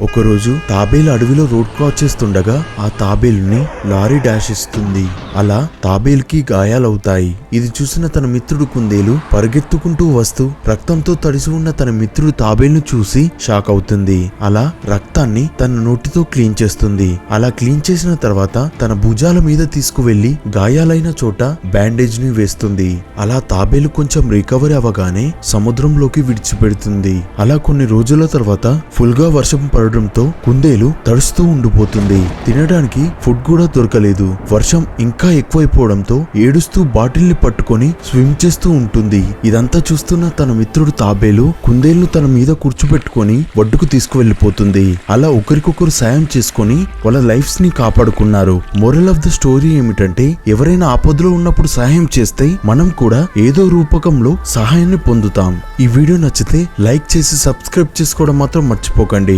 ఒకరోజు తాబేలు అడవిలో రోడ్ క్రాస్ చేస్తుండగా ఆ తాబేలుని లారీ డాష్ ఇస్తుంది. అలా తాబేలుకి గాయాలవుతాయి. ఇది చూసిన తన మిత్రుడు కుందేలు పరిగెత్తుకుంటూ వస్తూ రక్తంతో తడిసి ఉన్న తన మిత్రుడు తాబేలును చూసి షాక్ అవుతుంది. అలా రక్తాన్ని తన నోటితో క్లీన్ చేస్తుంది. అలా క్లీన్ చేసిన తర్వాత తన భుజాల మీద తీసుకువెళ్లి గాయాలైన చోట బ్యాండేజ్ ని వేస్తుంది. అలా తాబేలు కొంచెం రికవరీ అవ్వగానే సముద్రంలోకి విడిచిపెడుతుంది. అలా కొన్ని రోజుల తర్వాత ఫుల్ గా వర్షం పడడంతో కుందేలు తడుస్తూ ఉండిపోతుంది. తినడానికి ఫుడ్ కూడా దొరకలేదు. వర్షం ఇంకా ఎక్కువైపోవడంతో ఏడుస్తూ బాటిల్ ని పట్టుకొని స్విమ్ చేస్తూ ఉంటుంది. ఇదంతా చూస్తున్న తన మిత్రుడు తాబేలు కుందేలును తన మీద కూర్చోబెట్టుకొని ఒడ్డుకు తీసుకువెళ్లిపోతుంది. అలా ఒకరికొకరు సాయం చేసుకొని వాళ్ళ లైఫ్స్ ని కాపాడుకున్నారు. మోరల్ ఆఫ్ ద స్టోరీ ఏమిటంటే ఎవరైనా ఆపదలో ఉన్నప్పుడు సహాయం చేస్తే మనం కూడా ఏదో రూపకంలో సహాయాన్ని పొందుతాం. ఈ వీడియో నచ్చితే లైక్ చేసి సబ్స్క్రైబ్ చేసుకోవడం మాత్రం మర్చిపోకండి.